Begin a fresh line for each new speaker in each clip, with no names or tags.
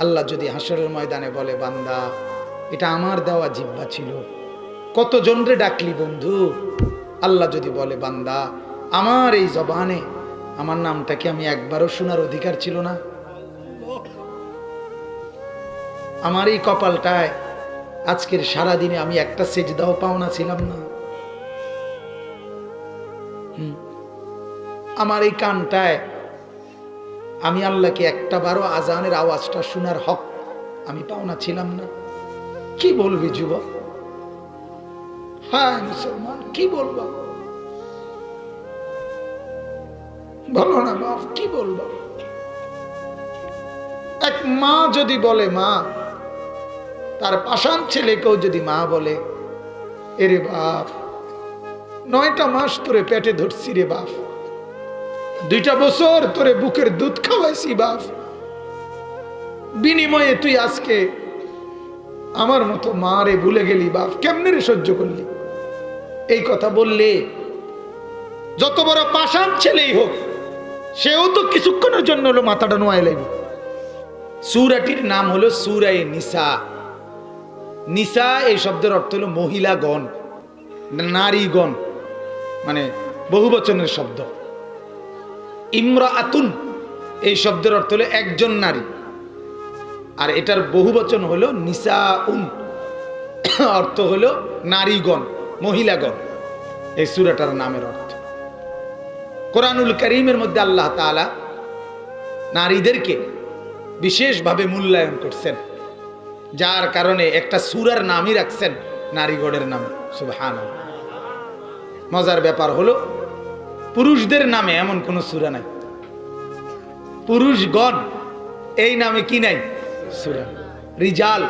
আল্লাহ যদি হাসরের ময়দানে বলে, বান্দা এটা আমার দেওয়া জিহ্বা ছিল, কতজন রে ডাকলি বন্ধু। আল্লাহ যদি বলে, বান্দা আমার এই জবানে আমার নামটাকে আমি একবারও শোনার অধিকার ছিল না, আমার এই কপালটায় আজকের সারাদিনে আমি একটা সেজদাও পাওনা ছিলাম না, আমার এই কানটায় আমি আল্লাহকে একটা বারও আজানের আওয়াজটা শোনার হক আমি পাওনা ছিলাম না। কি বলবি যুবক? হ্যাঁ মুসলমান, কি বলবো? বলো না বাপ, কি বলবো? এক মা যদি বলে, মা তার পাষাণ ছেলেকেও যদি মা বলে, এরে বাপ 9টা মাস তোরে পেটে ধরছি রে বাপ, 2টা বছর তোরে বুকের দুধ খাওয়াইছি বাপ, বিনিময়ে তুই আজকে আমার মতো মা রে ভুলে গেলি বাপ, কেমনে রে সহ্য করলি? এই কথা বললে যত বড় পাষাণ ছেলেই হোক, সেও তো কিছুক্ষণের জন্য হলো মাথাটা নোয়াই লাগবে। সূরাটির নাম হলো সূরায়ে নিসা। নিসা এই শব্দের অর্থ হলো মহিলাগণ, নারীগণ, মানে বহুবচনের শব্দ। ইমরাআতুন এই শব্দের অর্থ হলো একজন নারী, আর এটার বহুবচন হলো নিসাউন, অর্থ হলো নারীগণ, মহিলাগণ। এই সূরাটার নামের অর্থ। কোরআনুল কারীমের মধ্যে আল্লাহ তাআলা নারীদেরকে বিশেষভাবে মূল্যায়ন করছেন, যার কারণে একটা সূরার নামই রাখছেন নারীগণের নামে। সুবহানাল্লাহ। মজার ব্যাপার হলো পুরুষদের নামে এমন কোন সূরা নাই, পুরুষগণ এই নামে কি নাই? সূরা। রিজাল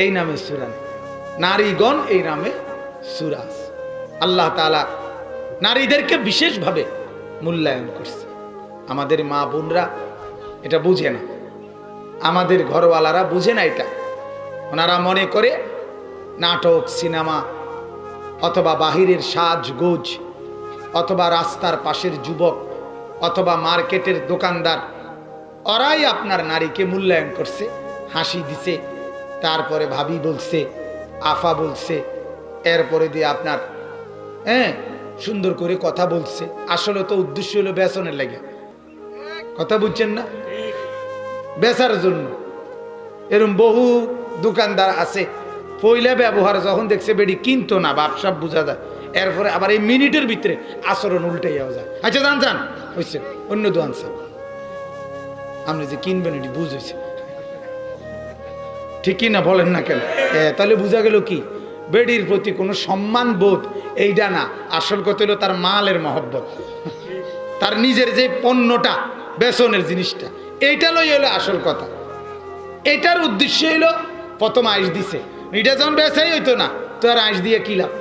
এই নামে সূরা নাই, নারীগণ এই নামে সূরা আছে। আল্লাহ তাআলা নারীদেরকে বিশেষভাবে মূল্যায়ন করছে। আমাদের মা বোনরা এটা বুঝে না, আমাদের ঘরওয়ালারা বুঝে না এটা। ওনারা মনে করে নাটক, সিনেমা, অথবা বাহিরের সাজগোজ, অথবা রাস্তার পাশের যুবক, অথবা মার্কেটের দোকানদার, ওরাই আপনার নারীকে মূল্যায়ন করছে, হাসি দিছে, তারপরে ভাবি বলছে, আফা বলছে, এরপরে দিয়ে আপনার সুন্দর করে কথা বলছে। আসলে তো উদ্দেশ্য হলো বেচনের লাগে, কথা বুঝছেন না? বেচার জন্য। এরকম বহু দোকানদার আছে, পয়লা ব্যবহার যখন দেখছে বেডি কিনতো না, বাপসাপ বোঝা যায়, এরপরে আবার এই মিনিটের ভিতরে আচরণ উল্টাইয়াও যায়। আচ্ছা যান যান হয়েছে, অন্য দোকান সাহেব আপনি যে কিনবেন এটি বুঝেছে, ঠিকই না? বলেন না কেন? তাহলে বোঝা গেল কি বেডির প্রতি কোনো সম্মান বোধ এইটা না, আসল কথা হলো তার মালের মহব্বত, তার নিজের যে পণ্যটা, বেসনের জিনিসটা, এইটা লই হলো আসল কথা। এটার উদ্দেশ্য হইলো প্রথম আইস দিছে, এটা যখন বেসাই হইতো না তো আর আইস দিয়ে কি লাভ,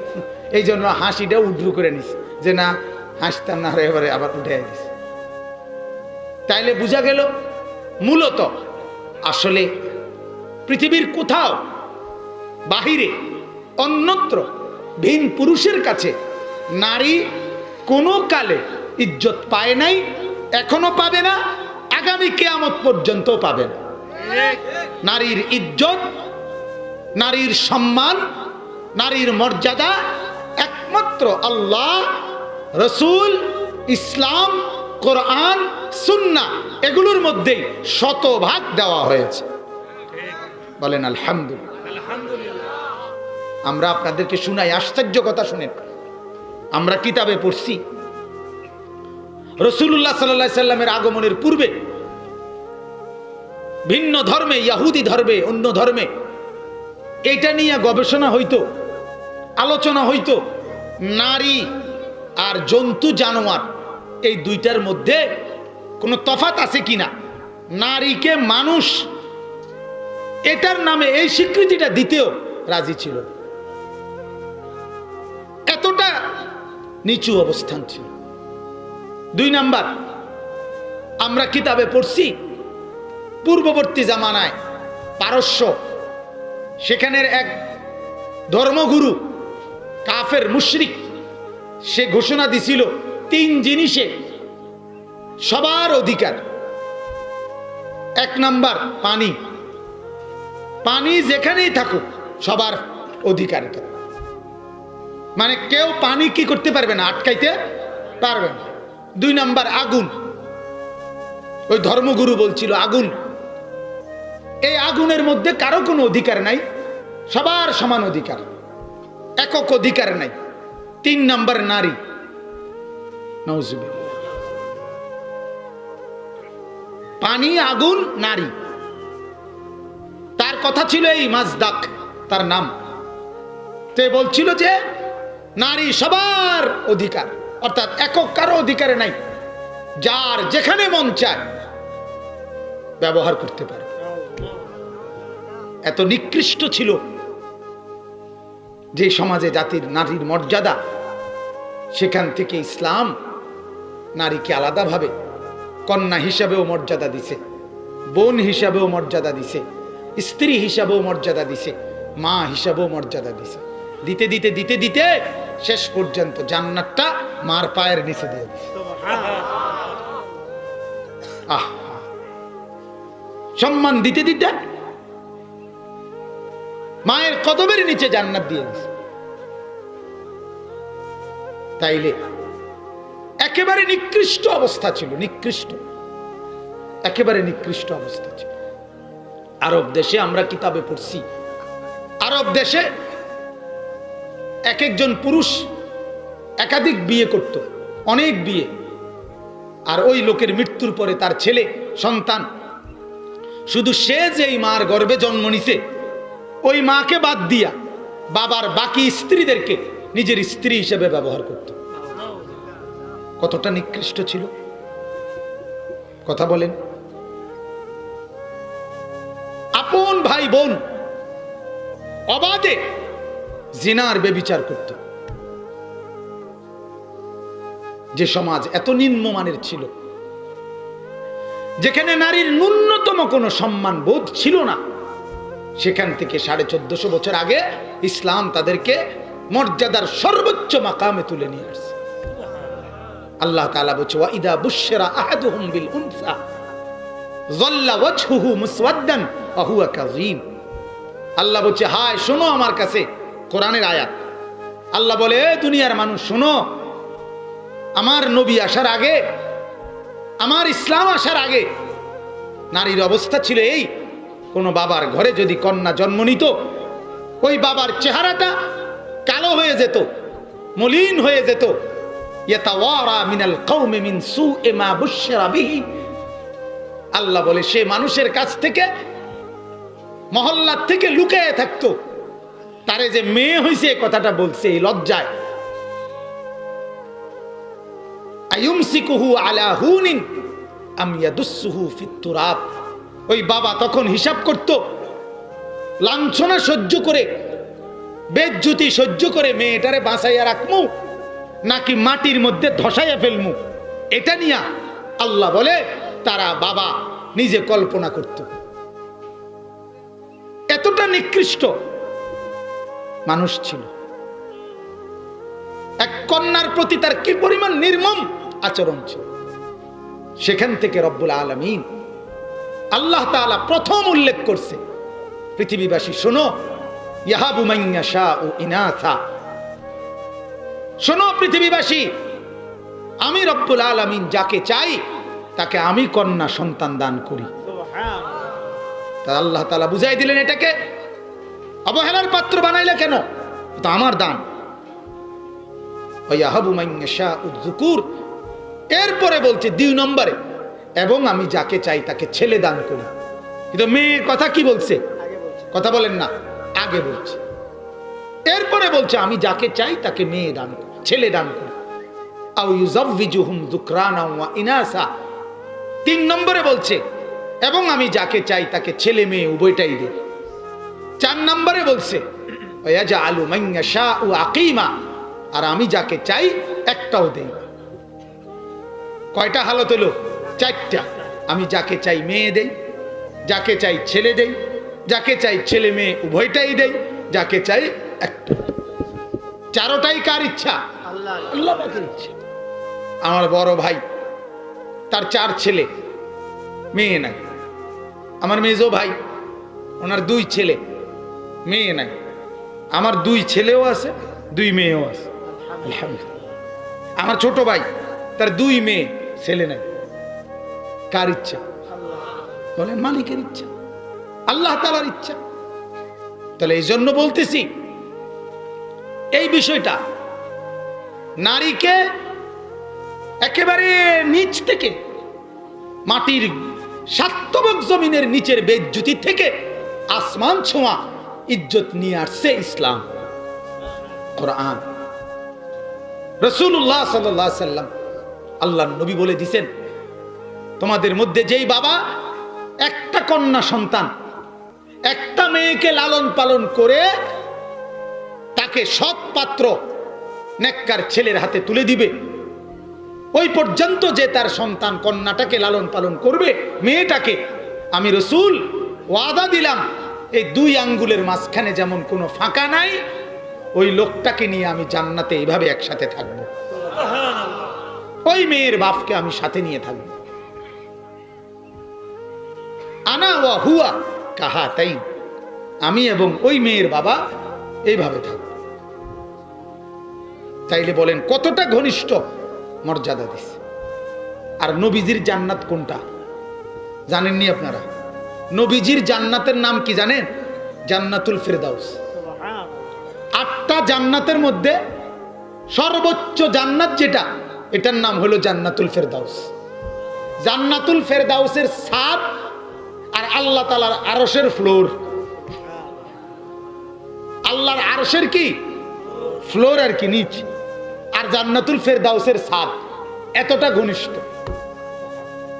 এই জন্য হাসিটা উড্রু করে নিস যে না হাসতাম না, এবারে আবার উঠে দিস। তাইলে বোঝা গেল মূলত আসলে পৃথিবীর কোথাও বাহিরে অন্যত্র ভিন পুরুষের কাছে নারী কোনো কালে ইজ্জত পায় নাই, এখনো পাবে না, আগামী কিয়ামত পর্যন্ত পাবে না। নারীর ইজ্জত, নারীর সম্মান, নারীর মর্যাদা একমাত্র আল্লাহ, রসুল, ইসলাম, কোরআন, সুন্নাহ এগুলোর মধ্যেই শতভাগ দেওয়া হয়েছে। বলেন আলহামদুলিল্লাহ। আমরা আপনাদেরকে শুনাই, আশ্চর্য কথা শুনেন। আমরা কিতাবে পড়ছি রাসূলুল্লাহ সাল্লাল্লাহু আলাইহি সাল্লামের আগমনের পূর্বে ভিন্ন ধর্মে, ইহুদি ধর্মে, অন্য ধর্মে এটা নিয়ে গবেষণা হইতো, আলোচনা হইতো, নারী আর জন্তু জানোয়ার এই দুইটার মধ্যে কোনো তফাৎ আছে কিনা, নারীকে মানুষ এটার নামে এই স্বীকৃতিটা দিতেও রাজি ছিল। এতটা নিচু অবস্থান ছিল। 2 নাম্বার, আমরা কিতাবে পড়ছি পূর্ববর্তী জামানায় পারস্য, সেখানের এক ধর্মগুরু কাফের মুশরিক, সে ঘোষণা দিছিল 3 জিনিসে সবার অধিকার। এক নাম্বার পানি। পানি যেখানেই থাকুক সবার অধিকার এটা, মানে কেউ পানি কি করতে পারবে না, আটকাইতে পারবে না। দুই নাম্বার আগুন। ওই ধর্মগুরু বলছিল আগুন, এই আগুনের মধ্যে কারো কোনো অধিকার নাই, সবার সমান অধিকার, একক অধিকার নাই। তিন নাম্বার নারী। নাউজুবিল্লাহ। পানি, আগুন, নারী। তার কথা ছিল এই মাজদাক, তার নাম। তে বলছিল যে নারী সবার অধিকার, অর্থাৎ একক কারো অধিকারে নাই, যার যেখানে মন চায় ব্যবহার করতে পারে। এত নিকৃষ্ট ছিল যে সমাজে জাতির নারীর মর্যাদা, সেখান থেকে ইসলাম নারীকে আলাদাভাবে কন্যা হিসাবেও মর্যাদা দিছে, বোন হিসাবেও মর্যাদা দিছে, স্ত্রী হিসাবেও মর্যাদা দিছে, মা হিসাবেও মর্যাদা দিছে। দিতে দিতে দিতে দিতে শেষ পর্যন্ত জান্নাতটা মার পায়ের নিচে দিয়ে দিছে। সম্মান দিতে দিতে মায়ের কদমের নিচে জান্নাত দিয়ে দিছে। তাইলে একেবারে নিকৃষ্ট অবস্থা ছিল, নিকৃষ্ট, একেবারে নিকৃষ্ট অবস্থা ছিল। আরব দেশে আমরা কিতাবে পড়ছি, আরব দেশে এক একজন পুরুষ একাধিক বিয়ে করত, অনেক বিয়ে। আর ওই লোকের মৃত্যুর পরে তার ছেলে সন্তান, শুধু সে যেই মার গর্ভে জন্ম নিছে ওই মাকে বাদ দিয়া বাবার বাকি স্ত্রীদেরকে নিজের স্ত্রী হিসেবে ব্যবহার করত। কতটা নিকৃষ্ট ছিল কথা বলেন। আপন ভাই বোন অবাধে জিনার বেবিচার করত। যে সমাজ এত নিম্নমানের ছিল, যেখানে নারীর ন্যূনতম কোনো সম্মান বোধ ছিল না, সেখান থেকে 1450 বছর আগে ইসলাম তাদেরকে মর্যাদার সর্বোচ্চ মাকামে তুলে নিয়ে আসছে। আল্লাহ তাআলা বলছে ওয়া ইদা বুশশিরা আহাদুহুম বিল উনসা যাল্লা ওয়াজহুহু মুসওয়াদ্দান ওয়া হুয়া কাযীম। আল্লাহ বলছে হায় শোনো আমার কাছে, কোরআনের আয়াত। আল্লাহ বলে এ দুনিয়ার মানুষ শোনো, আমার নবী আসার আগে, আমার ইসলাম আসার আগে নারীর অবস্থা ছিল এই, কোন বাবার ঘরে যদি কন্যা জন্ম নিত, ওই বাবার চেহারাটা কালো হয়ে যেত, মলিন হয়ে যেত। ইয়াতাওয়ারা মিনাল কওমি মিন সুই মা বুশশিরা বিহি। আল্লাহ বলে সে মানুষের কাছ থেকে, মহল্লা থেকে লুকিয়ে থাকতো। তারে যে মেয়ে হইছে কথাটা বলছে এই লজ্জায়। আয়ুমসিকুহু আলা হুনিন আম ইয়াদুসসুহু ফিত তুরাব। ওই বাবা তখন হিসাব করত, লাঞ্ছনা সহ্য করে, বেজ্জতি সহ্য করে মেয়েটারে বাঁচাইয়া রাখমু নাকি মাটির মধ্যে ধসাইয়া ফেলমু, এটা নিয়া আল্লাহ বলে তারা বাবা নিজে কল্পনা করত। এতটা নিকৃষ্ট মানুষ ছিল। এক কন্যার প্রতি তার কি পরিমাণ নির্মম আচরণ ছিল। সেখান থেকে রব্বুল আলামিন আল্লাহ তাআলা প্রথম উল্লেখ করছে, পৃথিবীবাসী শোনো, ইয়াহাবু মান ইয়াশাউ ইনাসা। শোনো পৃথিবীবাসী, আমি রব্বুল আলামিন যাকে চাই তাকে আমি কন্যা সন্তান দান করি। তা আল্লাহ তাআলা বুঝাই দিলেন এটাকে অবহেলার পাত্র বানাইলে কেন, এটা আমার দান। ইয়াহাবু মান ইয়াশাউ যুকুর। এরপরে বলছে 2 নম্বরে, এবং আমি যাকে চাই তাকে ছেলে দান করি। কিন্তু মেয়ের কথা কি বলছে, কথা বলেন না, আগে বলছে। এরপরে বলছে আমি যাকে চাই তাকে মেয়ে দান করি, ছেলে দান করি। আও ইউযাওয়িজুহুম যুকরানা ওয়া ইনাসা। 3 নম্বরে বলছে এবং আমি যাকে চাই তাকে ছেলে মেয়ে উভয়টাই দেই। 4 নম্বরে বলছে ওয়ায়াজআলু মান ইয়াশাউ আকিমা। আর আমি যাকে চাই একটাও দেই। কয়টা হালত হলো? 4টা। আমি যাকে চাই মেয়ে দেই, যাকে চাই ছেলে দেই, যাকে চাই ছেলে মেয়ে উভয়টাই দেই, যাকে চাই একটা। 4টাই কার ইচ্ছা? আল্লাহ পাকের ইচ্ছা। আমার বড় ভাই, তার 4 ছেলে, মেয়ে নাই। আমার মেজো ভাই, ওনার 2 ছেলে, মেয়ে নাই। আমার 2 ছেলেও আছে, 2 মেয়েও আছে, আলহামদুলিল্লাহ। আমার ছোট ভাই, তার 2 মেয়ে, ছেলে নাই। কার ইচ্ছা? বলেন মালিকের ইচ্ছা, আল্লাহ তাআলার ইচ্ছা। তাহলে এই জন্য বলতেছি, এই বিষয়টা নারীকে একেবারে নিচ থেকে, মাটির সাত্যবক জমিনের নিচের বেজ্জুতি থেকে আসমান ছোঁয়া ইজ্জত নিয়ে আসছে ইসলাম, কোরআন। রাসূলুল্লাহ সাল্লাল্লাহু আলাইহি সাল্লাম, আল্লাহর নবী বলে দিয়েছেন, তোমাদের মধ্যে যেই বাবা একটা কন্যা সন্তান, একটা মেয়েকে লালন পালন করে তাকে সৎ পাত্র নেককার ছেলের হাতে তুলে দিবে, ওই পর্যন্ত যে তার সন্তান কন্যাটাকে লালন পালন করবে, মেয়েটাকে, আমি রাসূল ওয়াদা দিলাম, এই 2 আঙ্গুলের মাঝখানে যেমন কোনো ফাঁকা নাই, ওই লোকটাকে নিয়ে আমি জান্নাতে এইভাবে একসাথে থাকবো। ওই মেয়ের বাপকে আমি সাথে নিয়ে থাকবো। আনা ওয়া হুয়া কাহাতাইন, আমি এবং ওই মেয়ের বাবা এইভাবে থাকবো। চাইলে বলেন কতটা ঘনিষ্ঠ মর্যাদা দিছে। আর নবীজির জান্নাত কোনটা জানেননি আপনারা? নবীজির জান্নাতের নাম কি জানেন? জান্নাতুল ফেরদাউস। 8টা জান্নাতের মধ্যে সর্বোচ্চ জান্নাত যেটা, এটার নাম হলো জান্নাতুল ফেরদাউস। জান্নাতুল ফেরদাউসের ছাদ আর আল্লাহ তাআলার আরশের ফ্লোর। আল্লাহর আরশের কি ফ্লোর আর কি নিচ, আর জান্নাতুল ফেরদাউসের ছাদ, এতটা ঘনিষ্ঠ।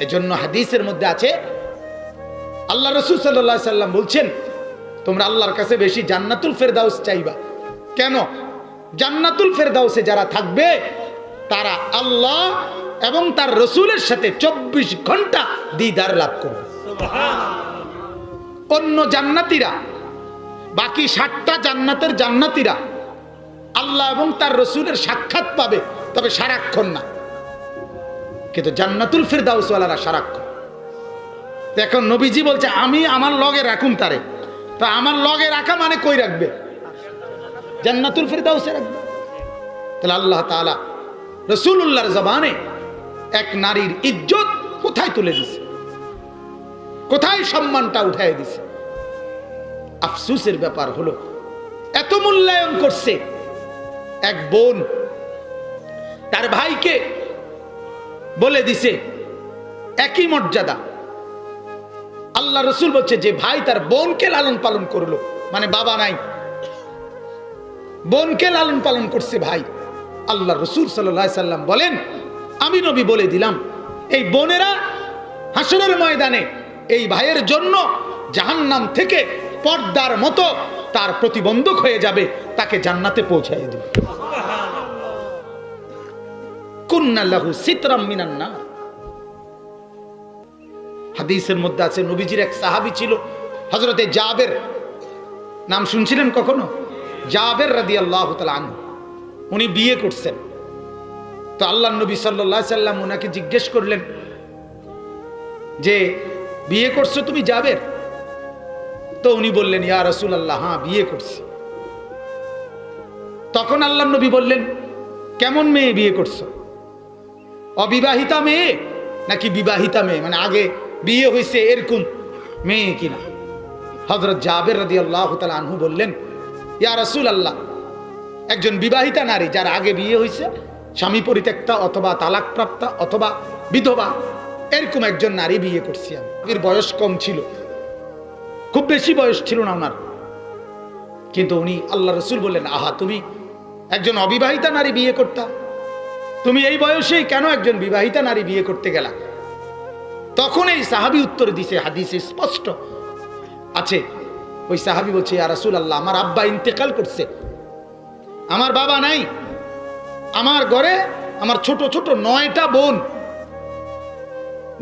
এজন্য হাদিসের মধ্যে আছে, আল্লাহ রাসূল সাল্লাল্লাহু আলাইহি সাল্লাম বলছেন, তোমরা আল্লাহর কাছে বেশি জান্নাতুল ফেরদাউস চাইবা। কেন? জান্নাতুল ফেরদাউসে যারা থাকবে তারা আল্লাহ এবং তার রাসূলের সাথে 24 ঘন্টা দিদার লাভ করবে। অন্য জান্নাতীরা, বাকি 60টা জান্নাতের জান্নাতীরা আল্লাহ এবং তার রাসূলের সাক্ষাৎ পাবে, তবে সারাক্ষণ না। কিন্তু জান্নাতুল ফেরদাউস ওয়ালারা সারাক্ষণ। এখন নবীজি বলছে, আমি আমার লগে রাখুন তারে। তো আমার লগে রাখা মানে কই রাখবে? জান্নাতুল ফেরদাউসে রাখবে। তাহলে আল্লাহ তাআলা রাসূলুল্লাহর জবানে এক নারীর ইজ্জত কোথায় তুলে দিছে, কোথায় সম্মানটা উঠায় দিছে। আফসোসের ব্যাপার হলো, এত মূল্যায়ন করছে এক বোন তার ভাইকে বলে দিছে একই মর্যাদা। আল্লাহ রাসূল বলছে, যে ভাই তার বোনকে লালন পালন করলো, মানে বাবা নাই, বোনকে লালন পালন করছে ভাই। আল্লাহ রাসূল সাল্লাল্লাহু আলাইহি সাল্লাম বলেন, আমি নবী বলে দিলাম, এই বোনেরা হাসরের ময়দানে এই ভাইয়ের জন্য জাহান্নাম থেকে পর্দার মতো তার প্রতিবন্ধক হয়ে যাবে, তাকে জান্নাতে পৌঁছায় দিবে। কুন্না লাহু সিতরাম মিনান নার। হাদিসের মধ্যে আছে, নবীজির এক সাহাবী ছিল, হযরতে জাবের, নাম শুনছিলেন কখনো? জাবের রাদিয়াল্লাহু তাআলা আনহু। উনি বিয়ে করছেন। তো আল্লাহর নবী সাল্লাল্লাহু আলাইহি সাল্লাম ওনাকে জিজ্ঞেস করলেন যে, বিয়ে করছো তুমি জাবের? তো উনি বললেন, ইয়া রাসূলুল্লাহ, হ্যাঁ বিয়ে করছি। তখন আল্লাহর নবী বললেন, কেমন মেয়ে বিয়ে করছো? অবিবাহিতা মেয়ে নাকি বিবাহিতা মেয়ে, মানে আগে বিয়ে হয়েছে এরকম মেয়ে কিনা? হযরত জাবের রাদিয়াল্লাহু তাআলা আনহু বললেন, ইয়া রাসূলুল্লাহ, একজন বিবাহিতা নারী যার আগে বিয়ে হয়েছে, স্বামী পরিত্যক্তা অথবা তালাকপ্রাপ্তা অথবা বিধবা, এরকম একজন নারী বিয়ে করছি আমি। এর বয়স কম ছিল, খুব বেশি বয়স ছিল না ওনার। কিন্তু উনি, আল্লাহ রাসূল বললেন, আহা, তুমি একজন অবিবাহিতা নারী বিয়ে করতা, তুমি এই বয়সেই কেন একজন বিবাহিতা নারী বিয়ে করতে গেলা? তখন এই সাহাবী উত্তর দিছে, হাদিসে স্পষ্ট আছে। ওই সাহাবী বলছে, ইয়া রাসূলুল্লাহ, আমার আব্বা ইন্তেকাল করছে, আমার বাবা নাই, আমার ঘরে আমার ছোট ছোট 9টা বোন,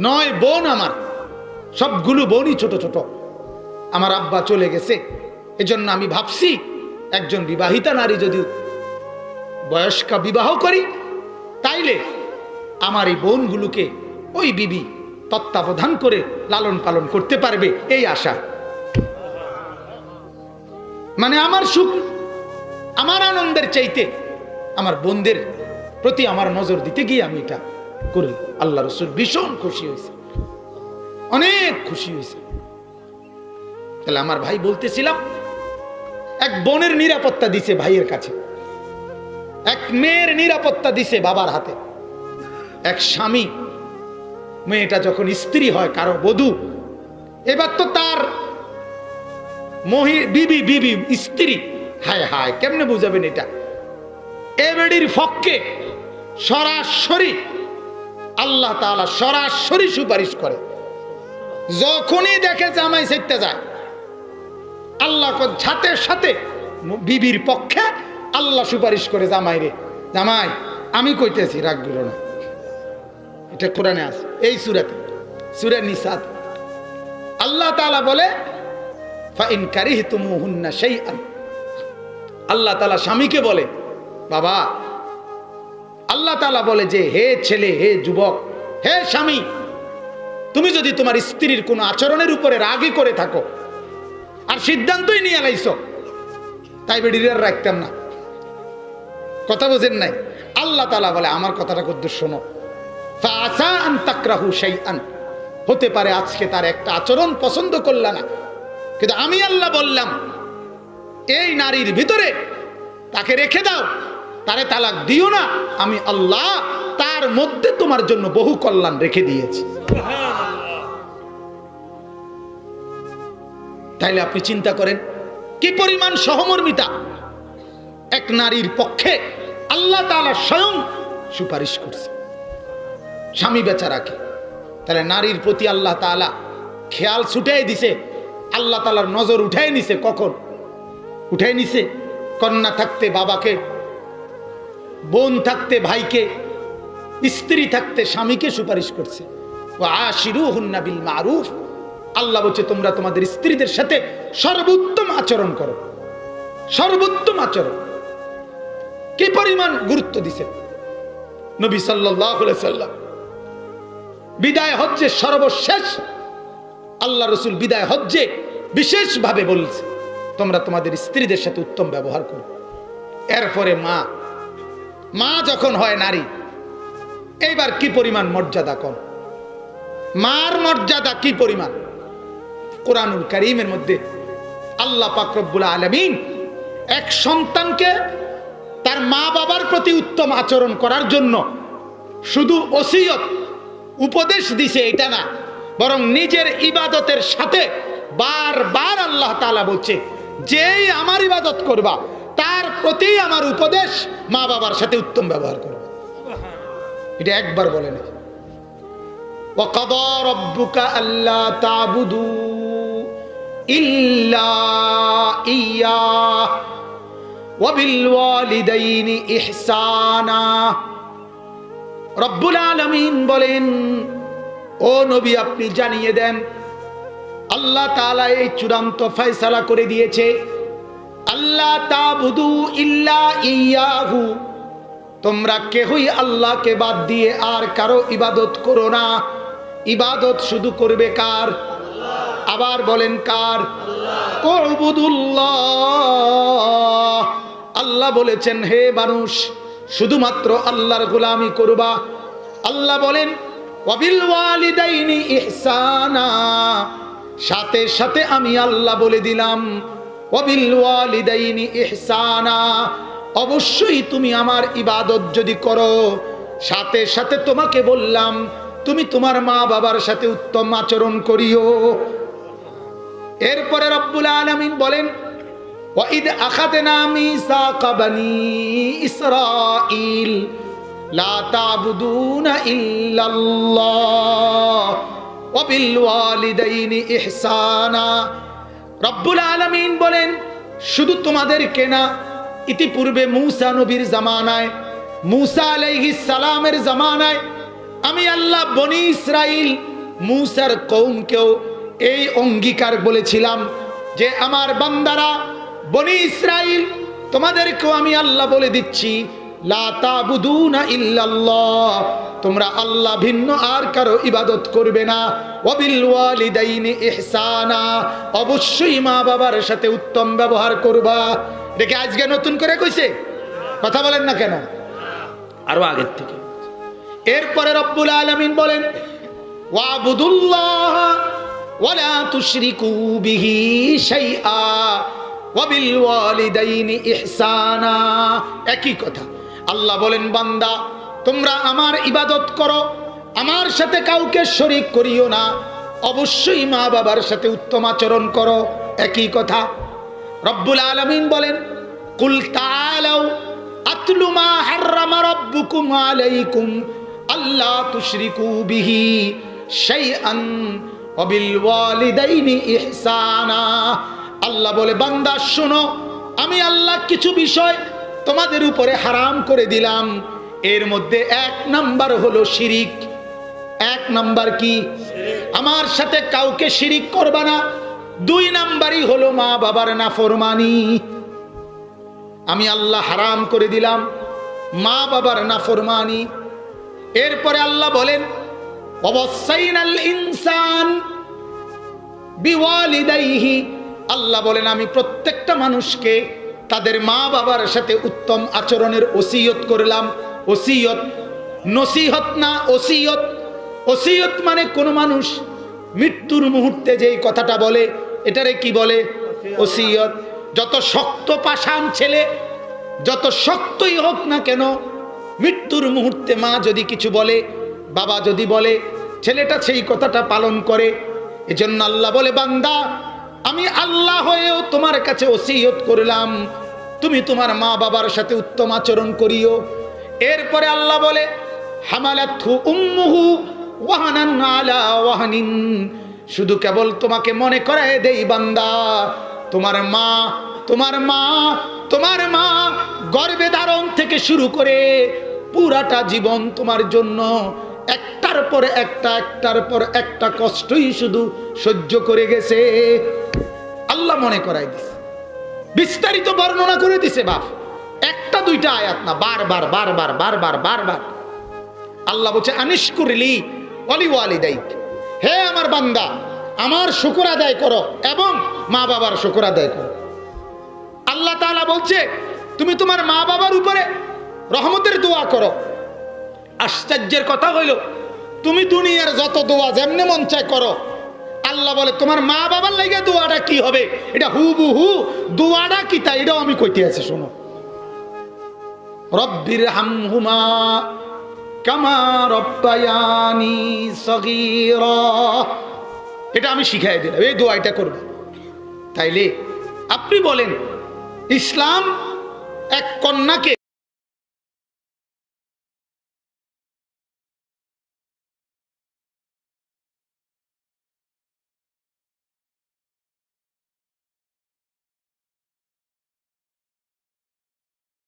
9 বোন আমার, সবগুলো বোনই ছোট ছোট। আমার আব্বা চলে গেছে, এজন্য আমি ভাবছি একজন বিবাহিতা নারী যদি বয়স্কা বিবাহ করি, তাইলে আমার এই বোনগুলোকে ওই বিবি তত্ত্বাবধান করে লালন পালন করতে পারবে, এই আশা। মানে আমার সুখ, আমার আনন্দের চাইতে আমার বোনদের প্রতি আমার নজর দিতে গিয়ে আমি এটা করি। আল্লাহ রাসূল ভীষণ খুশি হয়েছে, অনেক খুশি হয়েছে। তাহলে আমার ভাই বলতেছিলাম, এক বোনের নিরাপত্তা দিছে ভাইয়ের কাছে, এক মেয়ের নিরাপত্তা দিছে বাবার হাতে। এক স্বামী, মেয়েটা যখন স্ত্রী হয় কারো বধূ, এবার তো তার বিবি বিবি স্ত্রী, হায় হায় কেমনে বুঝাবেন এটা? এ বেডির পক্ষে সরাসরি আল্লাহ তাআলা সরাসরি সুপারিশ করে। যখনই দেখে জামাই সেটতে যায়, আল্লাহ সাথে সাথে বিবির পক্ষে আল্লাহ সুপারিশ করে, জামাই রে, জামাই আমি কইতেছি রাগ করো না। এটা কোরআনে আছে, এই সূরাতে, সূরা নিসাত আল্লাহ তাআলা বলে ফাইন কারিহতুমুহুন্না শাইআন। আল্লাহ তাআলা স্বামীকে বলে, বাবা, আল্লাহ তাআলা বলে যে হে ছেলে, হে যুবক, হে স্বামী, তুমি যদি তোমার স্ত্রীর কোনো আচরণের উপরে রাগই করে থাকো আর সিদ্ধান্তই নিয়ে লাইছো, তাই বেডির আর রাখতাম না। কথা বোঝেন নাই? আল্লাহ তাআলা বলে আমার কথাটা কদ্দুর শোনো, ফাআসা আন তাকরাহু শাইআন, হতে পারে আজকে তার একটা আচরণ পছন্দ করলা না, কিন্তু আমি আল্লাহ বললাম এই নারীর ভিতরে তাকে রেখে দাও, তারে তালাক দিও না, আমি আল্লাহ তার মধ্যে তোমার জন্য বহু কল্যাণ রেখে দিয়েছি। তাইলে আপনি চিন্তা করেন কি পরিমাণ সহমর্মিতা এক নারীর পক্ষে আল্লাহ তাআলা স্বয়ং সুপারিশ করছে স্বামী বেচারাকে। তাহলে নারীর প্রতি আল্লাহ তাআলা খেয়াল ছুটাই দিছে, আল্লাহ তাআলার নজর উঠাই নিছে। কখন উঠাই নিছে? কন্যা থাকতে বাবাকে, বোন থাকতে ভাইকে, স্ত্রী থাকতে স্বামীকে সুপারিশ করছে। ওয়া আশিরুহুন্না বিল মারুফ, আল্লাহ বলছে তোমরা তোমাদের স্ত্রীদের সাথে সর্বোত্তম আচরণ করো, সর্বোত্তম আচরণ। কি পরিমাণ গুরুত্ব দিছে নবী সাল্লাল্লাহু আলাইহি সাল্লাম। বিদায় হজ্জে সর্বশেষ আল্লাহ রাসূল বিদায় হজ্জে বিশেষভাবে বলছে তোমরা তোমাদের স্ত্রীদের সাথে উত্তম ব্যবহার করো। এরপরে মা যখন হয় নারী, এইবার কি পরিমাণ মর্যাদা কম, মার মর্যাদা কি পরিমাণ। কোরআনুল কারীমের মধ্যে আল্লাহ পাক রব্বুল আলামিন এক সন্তানকে তার মা বাবার প্রতি উত্তম আচরণ করার জন্য শুধু ওসিয়ত উপদেশ দিছে এটা না, বরং নিজের ইবাদতের সাথে বারবার আল্লাহ তাআলা বলছে যেই আমার ইবাদত করবা তার প্রতি আমার উপদেশ মা বাবার সাথে উত্তম ব্যবহার করবা। এটা একবার বলে না। ওয়া কাদা রাব্বুকা আল্লা তা'বুদু ইল্লা ইয়্যাহ ওয়া বিল ওয়ালিদাইনি ইহসানা। রব্বুল আলামিন বলেন, ও নবী আপনি জানিয়ে দেন আল্লাহ তাআলা এই চূড়ান্ত ফয়সালা করে দিয়েছে, আল্লাহ তা'বুদু ইল্লা ইয়্যাহু, তোমরা কেহই আল্লাহকে বাদ দিয়ে আর কারো ইবাদত করো না। ইবাদত শুধু করবে কার? আবার বলেন কার? উবুদুল্লাহ। আল্লাহ বলেছেন হে মানুষ শুধুমাত্র আল্লাহর গোলামি করবা। আল্লাহ বলেন ওয়াবিল ওয়ালিদাইনি ইহসানা, সাথে সাথে আমি আল্লাহ বলে দিলাম ওয়াবিল ওয়ালিদাইনি ইহসানা, অবশ্যই তুমি আমার ইবাদত যদি করো সাথে সাথে তোমাকে বললাম তুমি তোমার মা বাবার সাথে উত্তম আচরণ করিও। এরপরে রব্বুল আলামিন বলেন ওয়াইদ আখাযনা মিসাকা বানি ইসরাঈল লা তা'বুদুনা ইল্লাল্লাহ ওয়া বিল ওয়ালিদাইনি ইহসানা। রব্বুল আলামিন বলেন শুধু তোমাদেরকে না, ইতিপূর্বে মূসা নবীর জামানায়, মূসা আলাইহিস সালামের জামানায় আমি আল্লাহ বনি ইসরাইল মূসার কওমকেও এই অঙ্গীকার বলেছিলাম যে আমার বান্দারা বনি ইসরাইল তোমাদেরকেও আমি আল্লাহ বলে দিচ্ছি লা তা'বুদুনা ইল্লাল্লাহ, তোমরা আল্লাহ ভিন্ন আর কারো ইবাদত করবে না। ওয়াবিল ওয়ালিদাইনি ইহসানা, অবশ্যই মা বাবার সাথে উত্তম ব্যবহার করবা। দেখে আজকে নতুন করে কইছে, কথা বলেন না কেন, আরো আগের থেকে। এরপরে রব্বুল আলামিন বলেন ওয়াবুদুল্লাহ ওয়ালা তুশরিকু বিহি শাইআ ওয়াবিল ওয়ালিদাইনি ইহসানা। একই কথা। আল্লাহ বলেন বান্দা তোমরা আমার ইবাদত করো, আমার সাথে কাউকে শরীক করিও না, অবশ্যই মা বাবার সাথে উত্তম আচরণ করো। একই কথা। রব্বুল আলামিন বলেন কুল তাআলাউ আতলু মা হাররামা রাব্বুকুম আলাইকুম আল্লা তুশরিকু বিহি শাইআন ওয়াবিল ওয়ালিদাইনি ইহসানা। আল্লাহ বলে বান্দা শোনো, আমি আল্লাহ কিছু বিষয় তোমাদের উপরে হারাম করে দিলাম। এর মধ্যে এক নাম্বার হলো শিরিক। এক নাম্বার কি? আমার সাথে কাউকে শিরিক করবা না। দুই নাম্বারই হলো মা বাবার নাফরমানি। আমি আল্লাহ হারাম করে দিলাম মা বাবার নাফরমানি। এরপরে আল্লাহ বলেন ওয়াসাইনাল ইনসান বিওয়ালিদাইহি। আল্লাহ বলেন আমি প্রত্যেকটা মানুষকে তাদের মা বাবার সাথে উত্তম আচরণের ওসিয়ত করলাম। ওসিয়ত, নসিহত না, ওসিয়ত। ওসিয়ত মানে কোন মানুষ মৃত্যুর মুহূর্তে যেই কথাটা বলে এটারে কি বলে? ওসিয়ত। যত শক্ত পাষাণ ছেলে, যত শক্তই হোক না কেন, মৃত্যুর মুহূর্তে মা যদি কিছু বলে, বাবা যদি বলে, ছেলেটা সেই কথাটা পালন করে। এজন্য আল্লাহ বলে বান্দা আমি আল্লাহ হয়েও তোমার কাছে ওসিয়ত করলাম তুমি তোমার মা বাবার সাথে উত্তম আচরণ করিও। এরপরে আল্লাহ বলে হামালাতহু উম্মুহু ওয়াহানান আলা ওয়াহানিন। শুধু কেবল তোমাকে মনে করায় দেই বান্দা, তোমার মা গর্ভে ধারণ থেকে শুরু করে পুরাটা জীবন তোমার জন্য একটার পর একটা কষ্টই শুধু সহ্য করে গেছে। আল্লাহ মনে করাই দিছে, বিস্তারিত বর্ণনা করে দিছে বাপ। একটা দুইটা আয়াত না, বারবার আল্লাহ বলছে আনিশকুরলি ওয়ালি ওয়ালিদাইক। হে আমার বান্দা আমার শুকর আদায় করো এবং মা বাবার শুকর আদায় করো। আল্লাহ তাআলা বলছে তুমি তোমার মা বাবার উপরে রহমতের দোয়া করো। আশ্চর্যের কথা হইল তুমি দুনিয়ার যত দোয়া যেমনে মন চায় করো, আল্লাহ বলে তোমার মা বাবার লাগা দোয়াটা কি হবে, এটা হুবহু দোয়াটা কি তা এটাও আমি কইতে আছি। শোনো, রব্বির হামহুমা কামা রব্বায়ানি সগীরা, এটা আমি শিখাই দিলাম, এই দোয়াটা করবে। তাইলে আপনি বলেন ইসলাম এক কন্যাকে